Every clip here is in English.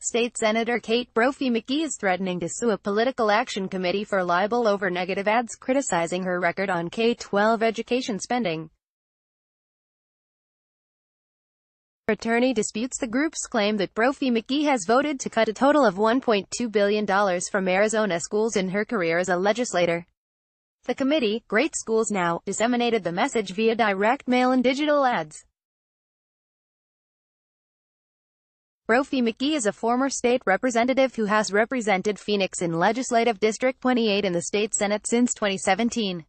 State Senator Kate Brophy McGee is threatening to sue a political action committee for libel over negative ads criticizing her record on K-12 education spending. Her attorney disputes the group's claim that Brophy McGee has voted to cut a total of $1.2 billion from Arizona schools in her career as a legislator. The committee, Great Schools Now, disseminated the message via direct mail and digital ads. Brophy McGee is a former state representative who has represented Phoenix in Legislative District 28 in the state Senate since 2017.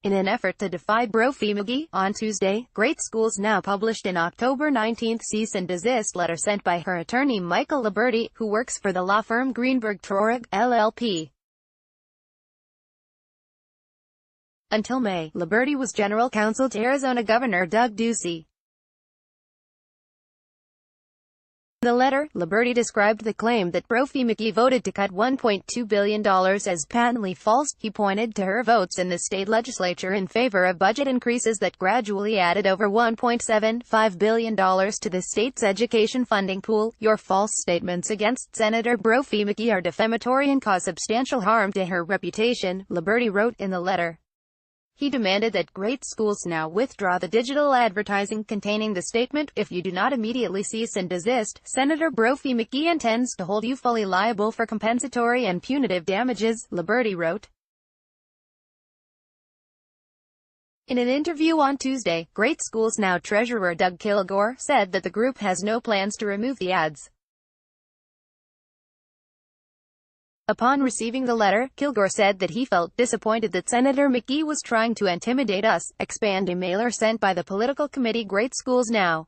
In an effort to defy Brophy McGee, on Tuesday, Great Schools Now published an October 19 cease and desist letter sent by her attorney Michael Liberty, who works for the law firm Greenberg Traurig, LLP. Until May, Liberty was general counsel to Arizona Governor Doug Ducey. In the letter, Liberty described the claim that Brophy McGee voted to cut $1.2 billion as patently false. He pointed to her votes in the state legislature in favor of budget increases that gradually added over $1.75 billion to the state's education funding pool. Your false statements against Senator Brophy McGee are defamatory and cause substantial harm to her reputation, Liberty wrote in the letter. He demanded that Great Schools Now withdraw the digital advertising containing the statement. If you do not immediately cease and desist, Senator Brophy McGee intends to hold you fully liable for compensatory and punitive damages, Liberty wrote. In an interview on Tuesday, Great Schools Now treasurer Doug Kilgore said that the group has no plans to remove the ads. Upon receiving the letter, Kilgore said that he felt disappointed that Senator McGee was trying to intimidate us, expand a mailer sent by the political committee Great Schools Now.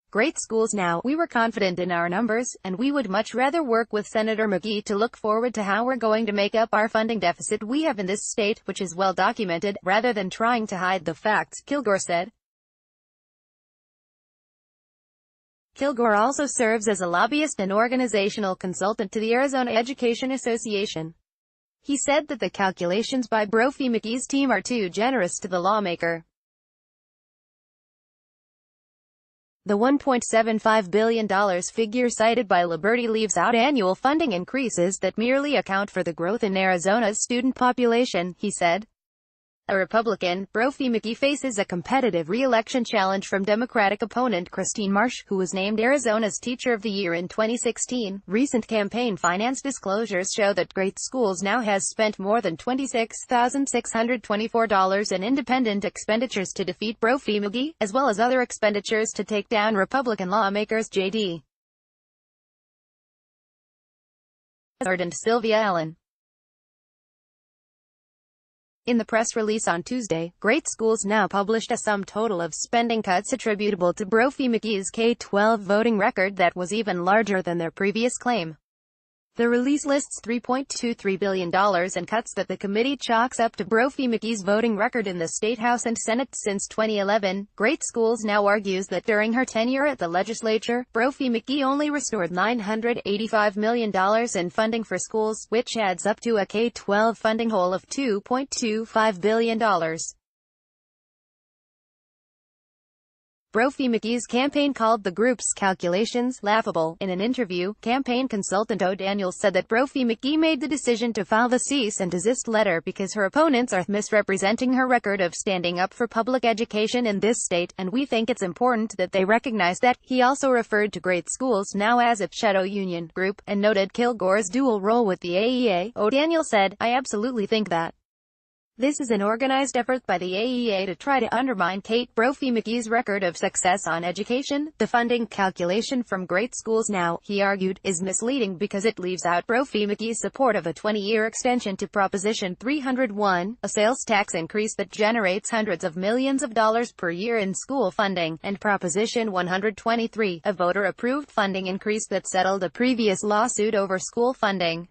Great Schools Now, we were confident in our numbers, and we would much rather work with Senator McGee to look forward to how we're going to make up our funding deficit we have in this state, which is well documented, rather than trying to hide the facts, Kilgore said. Kilgore also serves as a lobbyist and organizational consultant to the Arizona Education Association. He said that the calculations by Brophy McGee's team are too generous to the lawmaker. The $1.75 billion figure cited by Liberty leaves out annual funding increases that merely account for the growth in Arizona's student population, he said. A Republican, Brophy McGee faces a competitive re-election challenge from Democratic opponent Christine Marsh, who was named Arizona's Teacher of the Year in 2016. Recent campaign finance disclosures show that Great Schools Now has spent more than $26,624 in independent expenditures to defeat Brophy McGee, as well as other expenditures to take down Republican lawmakers J.D. and Sylvia Allen. In the press release on Tuesday, Great Schools Now published a sum total of spending cuts attributable to Brophy McGee's K-12 voting record that was even larger than their previous claim. The release lists $3.23 billion in cuts that the committee chalks up to Brophy McGee's voting record in the State House and Senate since 2011. Great Schools Now argues that during her tenure at the legislature, Brophy McGee only restored $985 million in funding for schools, which adds up to a K-12 funding hole of $2.25 billion. Brophy McGee's campaign called the group's calculations laughable. In an interview, campaign consultant O. Daniels said that Brophy McGee made the decision to file the cease and desist letter because her opponents are misrepresenting her record of standing up for public education in this state, and we think it's important that they recognize that. He also referred to Great Schools Now as a shadow union group, and noted Kilgore's dual role with the AEA. O. Daniels said, "I absolutely think that this is an organized effort by the AEA to try to undermine Kate Brophy McGee's record of success on education. The funding calculation from Great Schools Now," he argued, "is misleading because it leaves out Brophy McGee's support of a 20-year extension to Proposition 301, a sales tax increase that generates hundreds of millions of dollars per year in school funding, and Proposition 123, a voter-approved funding increase that settled a previous lawsuit over school funding.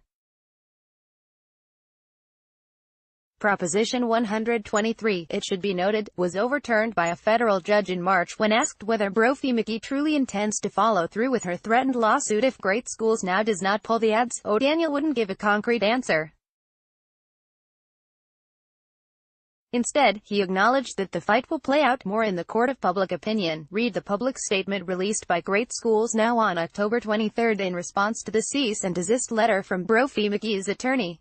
Proposition 123, it should be noted, was overturned by a federal judge in March when asked whether Brophy McGee truly intends to follow through with her threatened lawsuit if Great Schools Now does not pull the ads. O'Daniel wouldn't give a concrete answer. Instead, he acknowledged that the fight will play out more in the court of public opinion. Read the public statement released by Great Schools Now on October 23 in response to the cease and desist letter from Brophy McGee's attorney.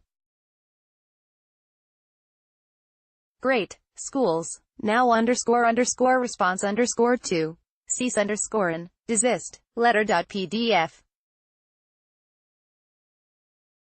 Great Schools Now __response_2 cease _and desist letter.pdf